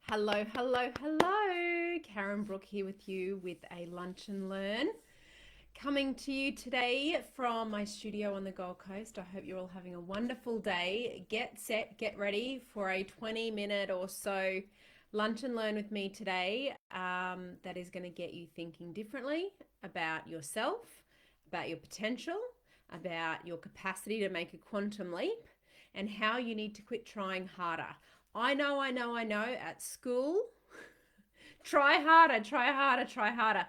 Hello, hello, hello. Karen Brook here with you with a lunch and learn. Coming to you today from my studio on the Gold Coast. I hope you're all having a wonderful day. Get set, get ready for a 20-minute or so lunch and learn with me today that is going to get you thinking differently about yourself, about your potential, about your capacity to make a quantum leap, and how you need to quit trying harder. I know, at school, try harder, try harder, try harder.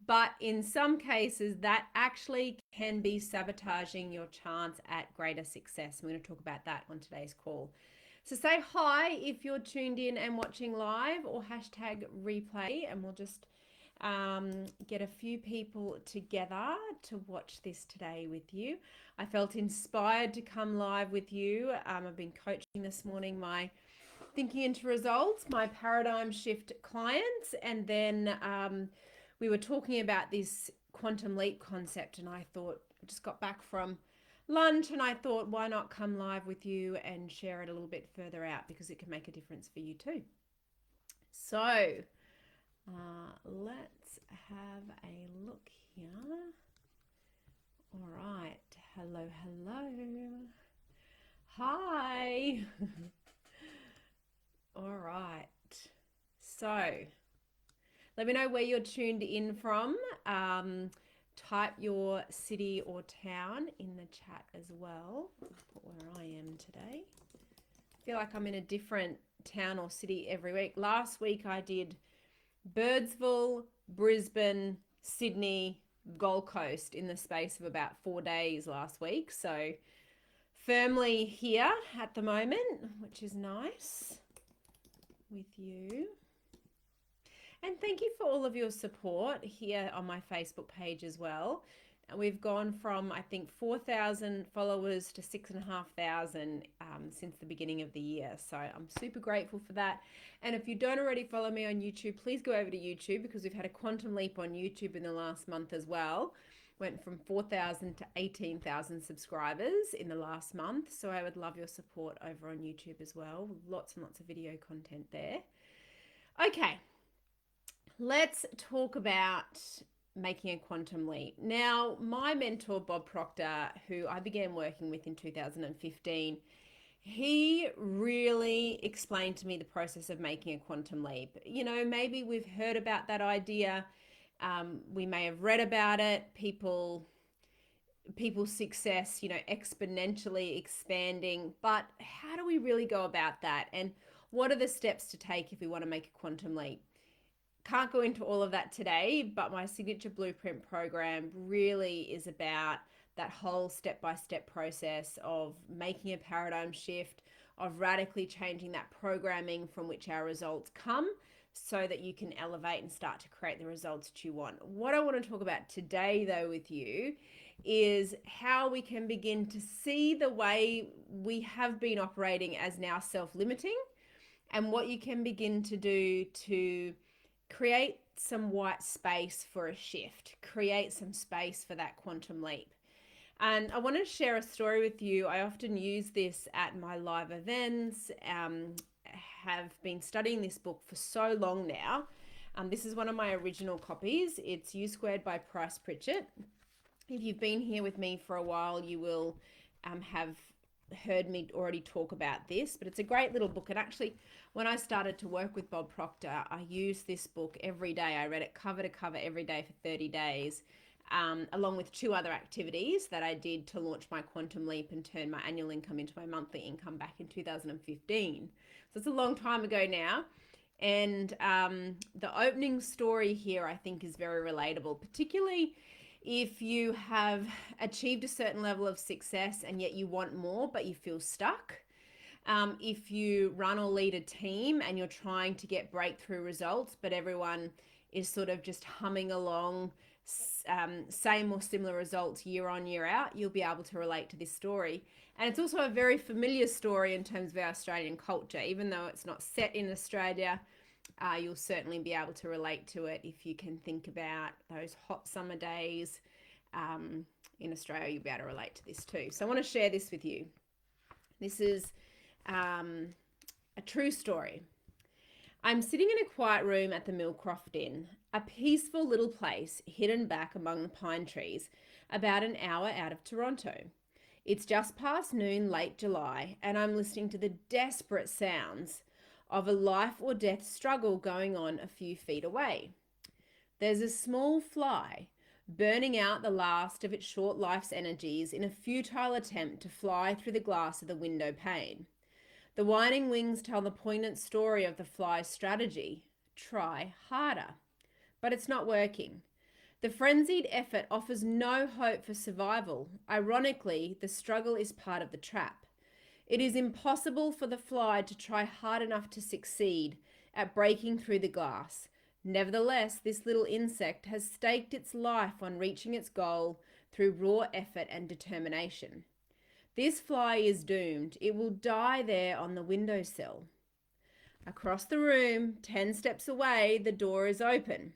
But in some cases, that actually can be sabotaging your chance at greater success. I'm going to talk about that on today's call. So say hi if you're tuned in and watching live, or hashtag replay, and we'll just get a few people together to watch this today with you. I felt inspired to come live with you. I've been coaching this morning my Thinking into Results, my paradigm shift clients, and then we were talking about this quantum leap concept, and I thought, I just got back from lunch and I thought, why not come live with you and share it a little bit further out, because it can make a difference for you too. So let's have a look here. All right. Hello, hello. Hi. All right. So let me know where you're tuned in from. Type your city or town in the chat as well. I'll put where I am today. I feel like I'm in a different town or city every week. Last week I did Birdsville, Brisbane, Sydney, Gold Coast in the space of about 4 days last week. So firmly here at the moment, which is nice with you. And thank you for all of your support here on my Facebook page as well. We've gone from, I think, 4,000 followers to 6,500 since the beginning of the year. So I'm super grateful for that. And if you don't already follow me on YouTube, please go over to YouTube, because we've had a quantum leap on YouTube in the last month as well. Went from 4,000 to 18,000 subscribers in the last month. So I would love your support over on YouTube as well. Lots and lots of video content there. Okay, let's talk about making a quantum leap. Now, my mentor, Bob Proctor, who I began working with in 2015, he really explained to me the process of making a quantum leap. You know, maybe we've heard about that idea. We may have read about it. People's success, exponentially expanding. But how do we really go about that? And what are the steps to take if we want to make a quantum leap? Can't go into all of that today, but my signature blueprint program really is about that whole step-by-step process of making a paradigm shift, of radically changing that programming from which our results come, so that you can elevate and start to create the results that you want. What I want to talk about today, though, with you is how we can begin to see the way we have been operating as now self-limiting, and what you can begin to do to create some white space for a shift, create some space for that quantum leap. And I want to share a story with you. I often use this at my live events. Have been studying this book for so long now. This is one of my original copies. It's U Squared by Price Pritchett. If you've been here with me for a while, you will have heard me already talk about this, but it's a great little book. And actually, when I started to work with Bob Proctor, I used this book every day. I read it cover to cover every day for 30 days, along with 2 other activities that I did to launch my quantum leap and turn my annual income into my monthly income back in 2015. So it's a long time ago now. And the opening story here, I think, is very relatable, particularly if you have achieved a certain level of success and yet you want more, but you feel stuck. If you run or lead a team and you're trying to get breakthrough results, but everyone is sort of just humming along, same or similar results year on, year out, you'll be able to relate to this story. And it's also a very familiar story in terms of our Australian culture. Even though it's not set in Australia, you'll certainly be able to relate to it if you can think about those hot summer days in Australia. You'll be able to relate to this too. So I want to share this with you. This is a true story. I'm sitting in a quiet room at the Millcroft Inn, a peaceful little place hidden back among the pine trees, about an hour out of Toronto. It's just past noon, late July, and I'm listening to the desperate sounds of a life or death struggle going on a few feet away. There's a small fly burning out the last of its short life's energies in a futile attempt to fly through the glass of the window pane. The whining wings tell the poignant story of the fly's strategy: try harder. But it's not working. The frenzied effort offers no hope for survival. Ironically, the struggle is part of the trap. It is impossible for the fly to try hard enough to succeed at breaking through the glass. Nevertheless, this little insect has staked its life on reaching its goal through raw effort and determination. This fly is doomed. It will die there on the windowsill. Across the room, 10 steps away, the door is open.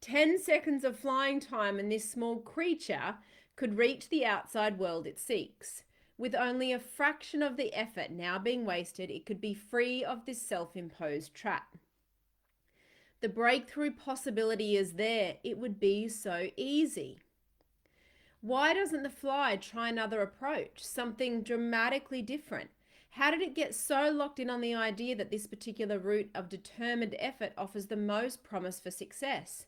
10 seconds of flying time and this small creature could reach the outside world it seeks. With only a fraction of the effort now being wasted, it could be free of this self-imposed trap. The breakthrough possibility is there. It would be so easy. Why doesn't the fly try another approach, something dramatically different? How did it get so locked in on the idea that this particular route of determined effort offers the most promise for success?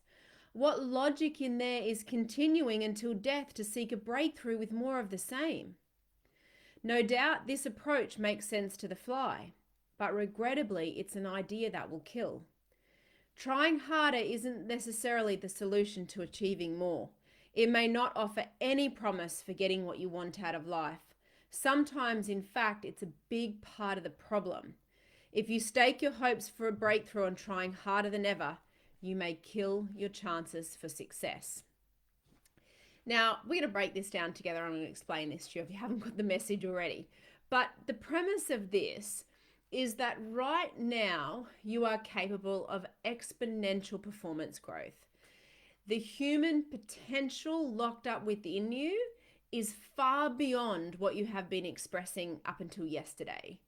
What logic in there is continuing until death to seek a breakthrough with more of the same? No doubt this approach makes sense to the fly, but regrettably it's an idea that will kill. Trying harder isn't necessarily the solution to achieving more. It may not offer any promise for getting what you want out of life. Sometimes, in fact, it's a big part of the problem. If you stake your hopes for a breakthrough on trying harder than ever, you may kill your chances for success. Now, we're going to break this down together. I'm going to explain this to you if you haven't got the message already. But the premise of this is that right now you are capable of exponential performance growth. The human potential locked up within you is far beyond what you have been expressing up until yesterday.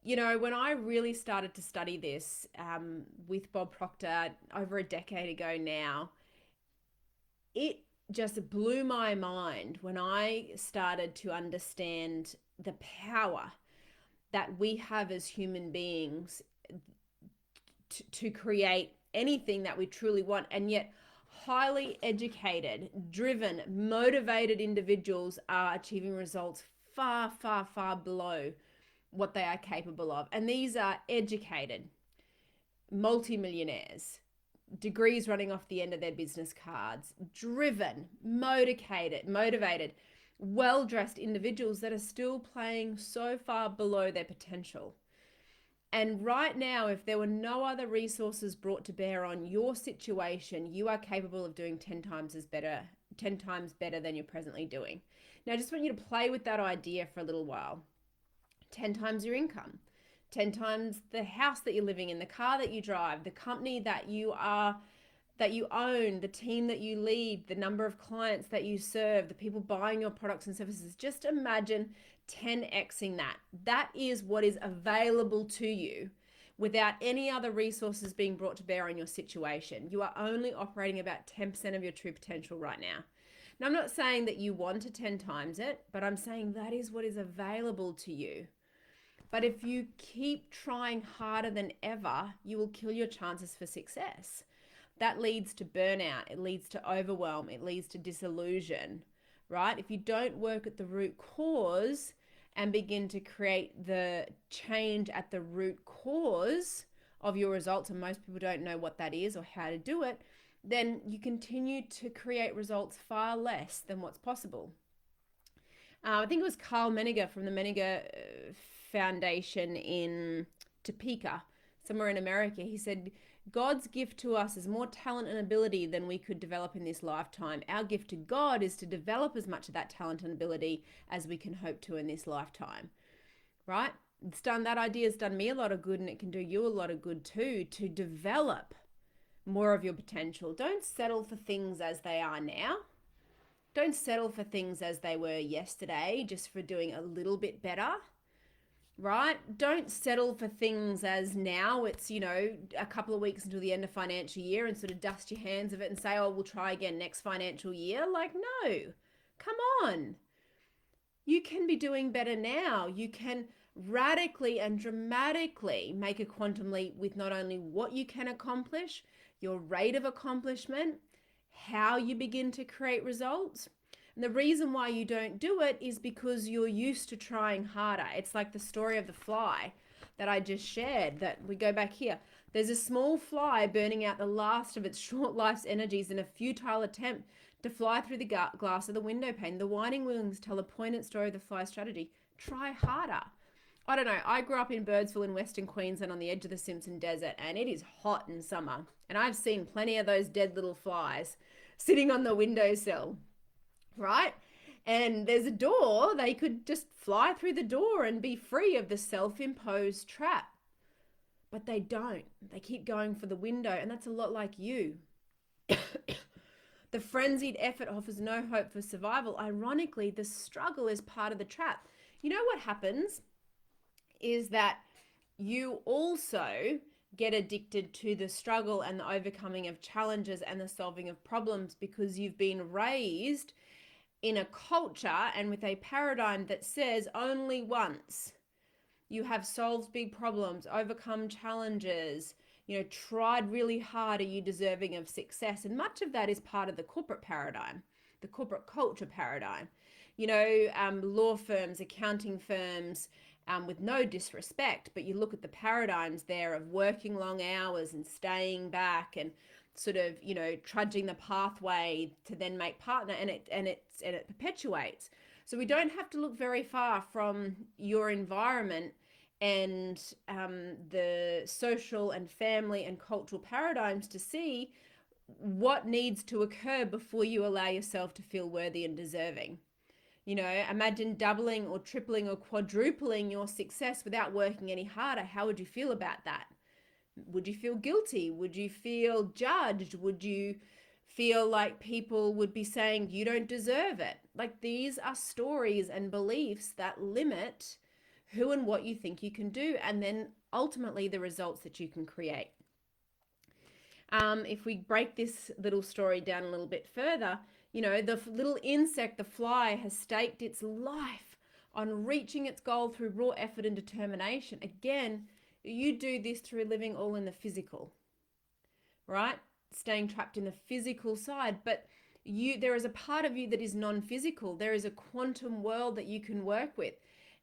You know, when I really started to study this with Bob Proctor over a decade ago now, it just blew my mind when I started to understand the power that we have as human beings to create anything that we truly want. And yet highly educated, driven, motivated individuals are achieving results far, far, far below what they are capable of. And these are educated, multimillionaires, degrees running off the end of their business cards, driven, motivated, well-dressed individuals that are still playing so far below their potential. And right now, if there were no other resources brought to bear on your situation, you are capable of doing 10 times better than you're presently doing. Now, I just want you to play with that idea for a little while. 10 times your income, 10 times the house that you're living in, the car that you drive, the company that you own, the team that you lead, the number of clients that you serve, the people buying your products and services. Just imagine 10xing that. That is what is available to you without any other resources being brought to bear on your situation. You are only operating about 10% of your true potential right now. Now, I'm not saying that you want to 10 times it, but I'm saying that is what is available to you. But if you keep trying harder than ever, you will kill your chances for success. That leads to burnout. It leads to overwhelm. It leads to disillusion, right? If you don't work at the root cause and begin to create the change at the root cause of your results, and most people don't know what that is or how to do it, then you continue to create results far less than what's possible. I think it was Carl Menninger from the Menninger Foundation in Topeka, somewhere in America. He said, God's gift to us is more talent and ability than we could develop in this lifetime. Our gift to God is to develop as much of that talent and ability as we can hope to in this lifetime, right? That idea has done me a lot of good, and it can do you a lot of good too, to develop more of your potential. Don't settle for things as they are now. Don't settle for things as they were yesterday just for doing a little bit better. right? Don't settle for things as now it's, a couple of weeks until the end of financial year and sort of dust your hands of it and say, oh, we'll try again next financial year. Like, no, come on. You can be doing better now. You can radically and dramatically make a quantum leap with not only what you can accomplish, your rate of accomplishment, how you begin to create results. And the reason why you don't do it is because you're used to trying harder. It's like the story of the fly that I just shared, that we go back here. There's a small fly burning out the last of its short life's energies in a futile attempt to fly through the glass of the window pane. The whining wings tell a poignant story of the fly's strategy. Try harder. I don't know. I grew up in Birdsville in Western Queensland on the edge of the Simpson Desert, and it is hot in summer. And I've seen plenty of those dead little flies sitting on the windowsill, right? And there's a door. They could just fly through the door and be free of the self-imposed trap. But they don't. They keep going for the window, and that's a lot like you. The frenzied effort offers no hope for survival. Ironically, the struggle is part of the trap. You know what happens is that you also get addicted to the struggle and the overcoming of challenges and the solving of problems because you've been raised in a culture and with a paradigm that says only once you have solved big problems, overcome challenges, tried really hard, are you deserving of success? And much of that is part of the corporate paradigm, the corporate culture paradigm. Law firms, accounting firms, with no disrespect, but you look at the paradigms there of working long hours and staying back and sort of, trudging the pathway to then make partner, and it perpetuates. So we don't have to look very far from your environment and the social and family and cultural paradigms to see what needs to occur before you allow yourself to feel worthy and deserving. Imagine doubling or tripling or quadrupling your success without working any harder. How would you feel about that? Would you feel guilty? Would you feel judged? Would you feel like people would be saying you don't deserve it? Like, these are stories and beliefs that limit who and what you think you can do, and then ultimately the results that you can create. If we break this little story down a little bit further, the little insect, the fly, has staked its life on reaching its goal through raw effort and determination. Again, you do this through living all in the physical, right? Staying trapped in the physical side, but there is a part of you that is non-physical. There is a quantum world that you can work with.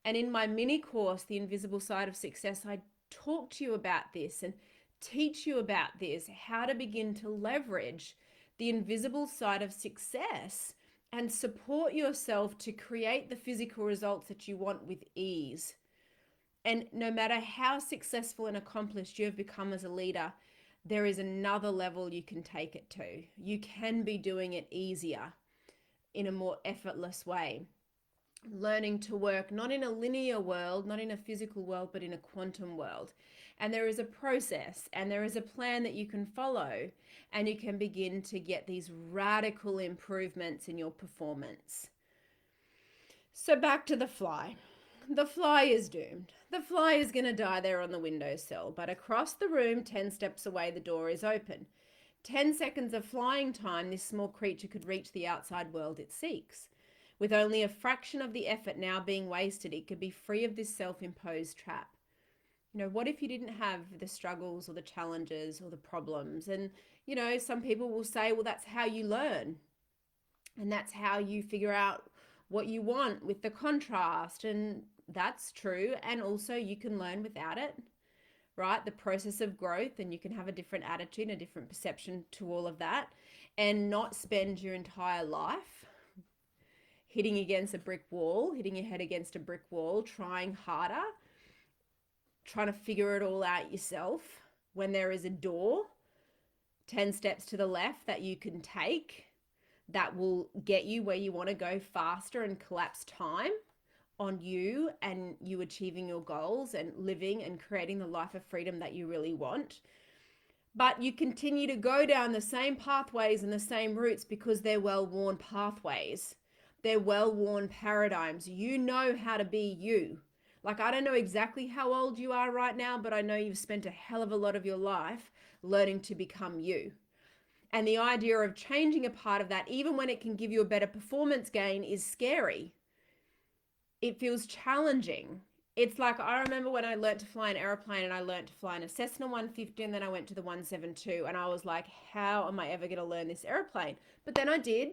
And in my mini course, The Invisible Side of Success, I talk to you about this and teach you about this, how to begin to leverage the invisible side of success and support yourself to create the physical results that you want with ease. And no matter how successful and accomplished you have become as a leader, there is another level you can take it to. You can be doing it easier in a more effortless way. Learning to work not in a linear world, not in a physical world, but in a quantum world. And there is a process and there is a plan that you can follow, and you can begin to get these radical improvements in your performance. So back to the fly. The fly is doomed. The fly is going to die there on the windowsill, but across the room, 10 steps away, the door is open. 10 seconds of flying time, this small creature could reach the outside world it seeks. With only a fraction of the effort now being wasted, it could be free of this self-imposed trap. What if you didn't have the struggles or the challenges or the problems? And, some people will say, well, that's how you learn. And that's how you figure out what you want with the contrast. And that's true. And also you can learn without it, right? The process of growth, and you can have a different attitude, a different perception to all of that, and not spend your entire life hitting against a brick wall, hitting your head against a brick wall, trying harder, trying to figure it all out yourself, when there is a door 10 steps to the left that you can take that will get you where you want to go faster and collapse time on you and you achieving your goals and living and creating the life of freedom that you really want. But you continue to go down the same pathways and the same routes because they're well-worn pathways. They're well-worn paradigms. You know how to be you. Like, I don't know exactly how old you are right now, but I know you've spent a hell of a lot of your life learning to become you. And the idea of changing a part of that, even when it can give you a better performance gain, is scary. It feels challenging. It's like, I remember when I learned to fly an airplane, and I learned to fly in a Cessna 150, and then I went to the 172, and I was like, how am I ever going to learn this airplane? But then I did,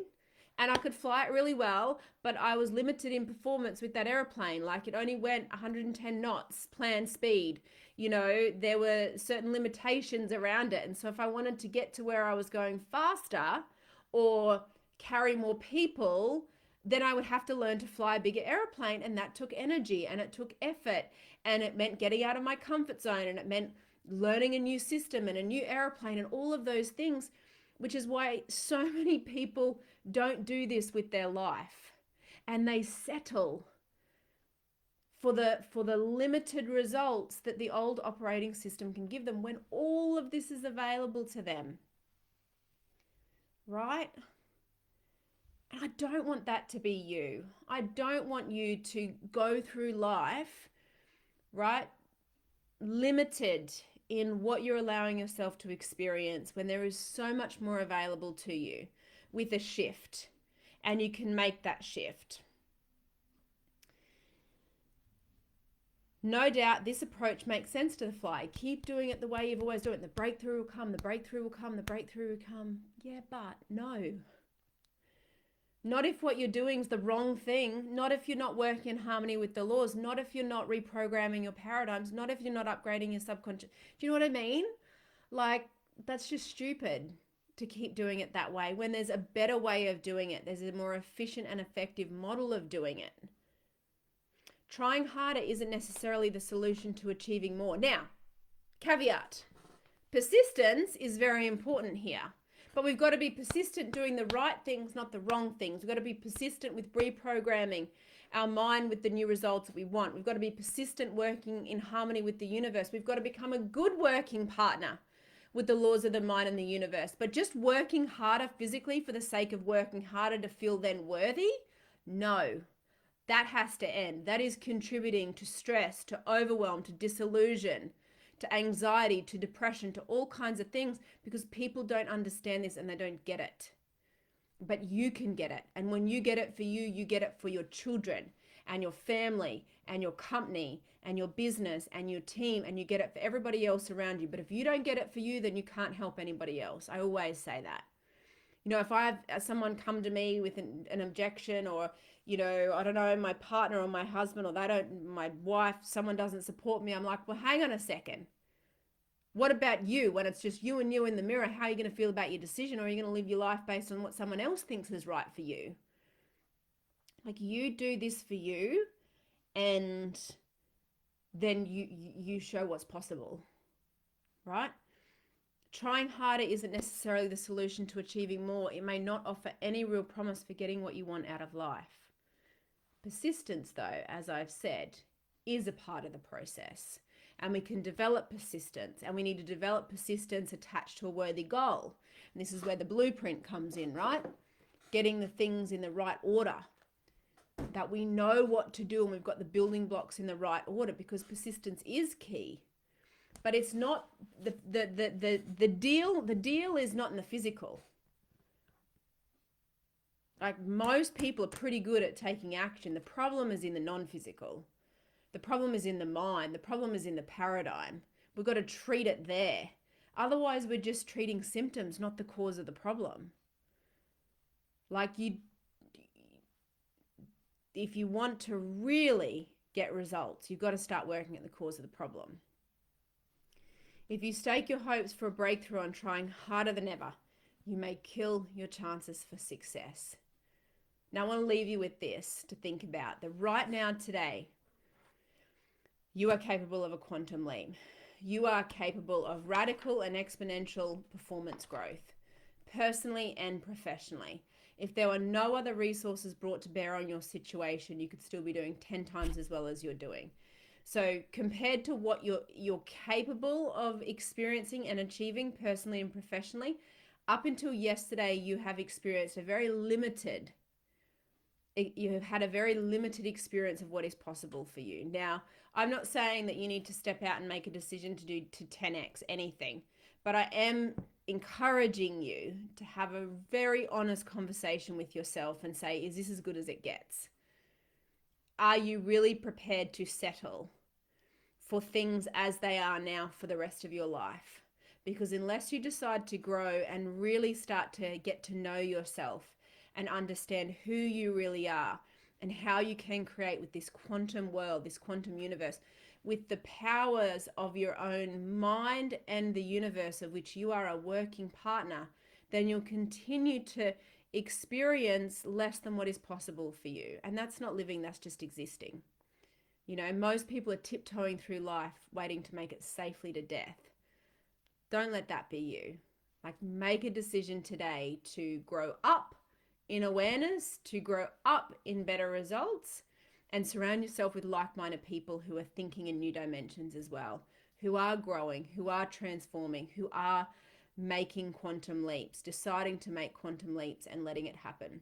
and I could fly it really well, but I was limited in performance with that airplane. Like, it only went 110 knots planned speed. You know, there were certain limitations around it. And so if I wanted to get to where I was going faster or carry more people, then I would have to learn to fly a bigger airplane, and that took energy and it took effort, and it meant getting out of my comfort zone, and it meant learning a new system and a new airplane and all of those things, which is why so many people don't do this with their life, and they settle for the limited results that the old operating system can give them when all of this is available to them, right? And I don't want that to be you. I don't want you to go through life, right, limited in what you're allowing yourself to experience when there is so much more available to you with a shift, and you can make that shift. No doubt this approach makes sense to the fly. Keep doing it the way you've always done it. The breakthrough will come, the breakthrough will come, the breakthrough will come. Yeah, but no. Not if what you're doing is the wrong thing. Not if you're not working in harmony with the laws. Not if you're not reprogramming your paradigms. Not if you're not upgrading your subconscious. Do you know what I mean? Like, that's just stupid to keep doing it that way when there's a better way of doing it. There's a more efficient and effective model of doing it. Trying harder isn't necessarily the solution to achieving more. Now, caveat, persistence is very important here. But we've got to be persistent doing the right things, not the wrong things. We've got to be persistent with reprogramming our mind with the new results that we want. We've got to be persistent working in harmony with the universe. We've got to become a good working partner with the laws of the mind and the universe. But just working harder physically for the sake of working harder to feel then worthy? No. That has to end. That is contributing to stress, to overwhelm, to disillusion, to anxiety, to depression, to all kinds of things, because people don't understand this and they don't get it. But you can get it. And when you get it for you, you get it for your children and your family and your company and your business and your team, and you get it for everybody else around you. But if you don't get it for you, then you can't help anybody else. I always say that. You know, if I have someone come to me with an objection, or, you know, I don't know, my partner or my husband, or my wife, someone doesn't support me, I'm like, well, hang on a second. What about you? When it's just you and you in the mirror, how are you going to feel about your decision? Or are you going to live your life based on what someone else thinks is right for you? Like, you do this for you, and then you show what's possible, right? Trying harder isn't necessarily the solution to achieving more. It may not offer any real promise for getting what you want out of life. Persistence, though, as I've said, is a part of the process. And we can develop persistence, and we need to develop persistence attached to a worthy goal. And this is where the blueprint comes in, right? Getting the things in the right order, that we know what to do and we've got the building blocks in the right order, because persistence is key. But it's not the deal is not in the physical. Like, most people are pretty good at taking action. The problem is in the non-physical. The problem is in the mind. The problem is in the paradigm. We've got to treat it there. Otherwise, we're just treating symptoms, not the cause of the problem. Like, if you want to really get results, you've got to start working at the cause of the problem. If you stake your hopes for a breakthrough on trying harder than ever, you may kill your chances for success. Now, I want to leave you with this to think about. That right now, today, you are capable of a quantum leap. You are capable of radical and exponential performance growth, personally and professionally. If there were no other resources brought to bear on your situation, you could still be doing 10 times as well as you're doing. So compared to what you're capable of experiencing and achieving personally and professionally, up until yesterday, you have experienced a very limited You have had a very limited experience of what is possible for you. Now, I'm not saying that you need to step out and make a decision to 10x anything, but I am encouraging you to have a very honest conversation with yourself and say, is this as good as it gets? Are you really prepared to settle for things as they are now for the rest of your life? Because unless you decide to grow and really start to get to know yourself and understand who you really are and how you can create with this quantum world, this quantum universe, with the powers of your own mind and the universe of which you are a working partner, then you'll continue to experience less than what is possible for you. And that's not living, that's just existing. You know, most people are tiptoeing through life waiting to make it safely to death. Don't let that be you. Like, make a decision today to grow up in awareness, to grow up in better results, and surround yourself with like-minded people who are thinking in new dimensions as well, who are growing, who are transforming, who are making quantum leaps, deciding to make quantum leaps and letting it happen.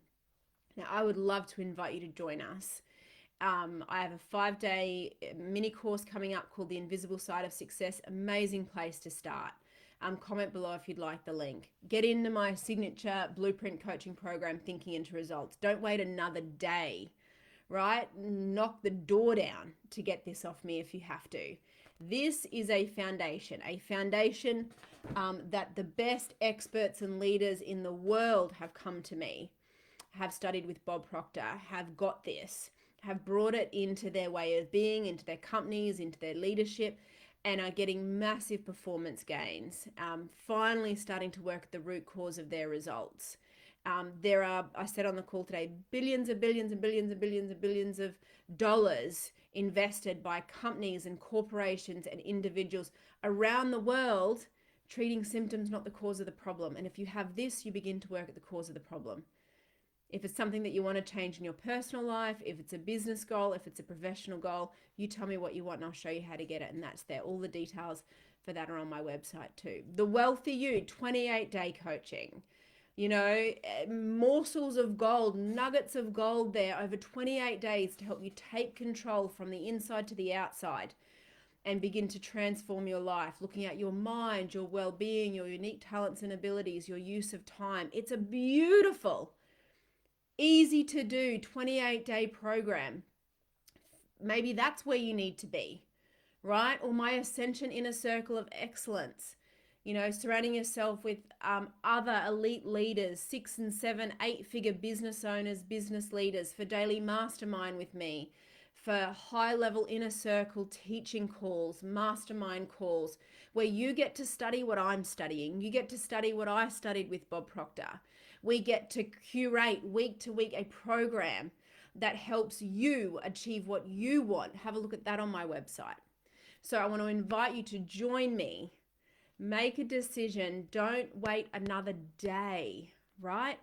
Now, I would love to invite you to join us. I have a 5-day mini course coming up called The Invisible Side of Success. Amazing place to start. Comment below if you'd like the link. Get into my signature blueprint coaching program, Thinking into Results. Don't wait another day, right? Knock the door down to get this off me if you have to. This is a foundation that the best experts and leaders in the world have come to me, have studied with Bob Proctor, have got this, have brought it into their way of being, into their companies, into their leadership, and are getting massive performance gains, finally starting to work at the root cause of their results. There are, I said on the call today, billions and billions and billions and billions and billions of dollars invested by companies and corporations and individuals around the world treating symptoms, not the cause of the problem. And if you have this, you begin to work at the cause of the problem. If it's something that you want to change in your personal life, if it's a business goal, if it's a professional goal, you tell me what you want and I'll show you how to get it. And that's there. All the details for that are on my website too. The Wealthy You 28-day coaching. You know, morsels of gold, nuggets of gold there over 28 days to help you take control from the inside to the outside and begin to transform your life, looking at your mind, your well-being, your unique talents and abilities, your use of time. It's a beautiful, easy to do 28-day program. Maybe that's where you need to be, right? Or my Ascension Inner Circle of Excellence, you know, surrounding yourself with other elite leaders, 6 and 7, 8-figure business owners, business leaders, for daily mastermind with me, for high-level inner circle teaching calls, mastermind calls, where you get to study what I'm studying. You get to study what I studied with Bob Proctor. We get to curate week to week a program that helps you achieve what you want. Have a look at that on my website. So I want to invite you to join me. Make a decision. Don't wait another day, right?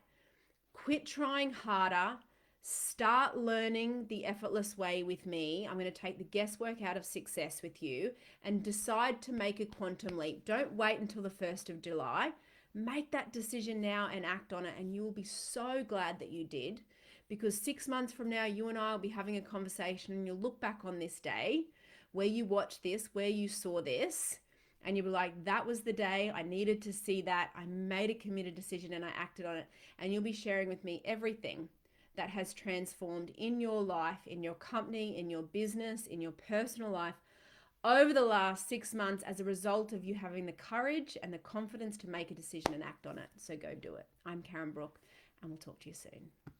Quit trying harder. Start learning the effortless way with me. I'm going to take the guesswork out of success with you and decide to make a quantum leap. Don't wait until the 1st of July. Make that decision now and act on it, and you will be so glad that you did, because 6 months from now, you and I will be having a conversation and you'll look back on this day where you watched this, where you saw this, and you'll be like, that was the day I needed to see that. I made a committed decision and I acted on it. And you'll be sharing with me everything that has transformed in your life, in your company, in your business, in your personal life over the last 6 months as a result of you having the courage and the confidence to make a decision and act on it. So go do it. I'm Karen Brook, and we'll talk to you soon.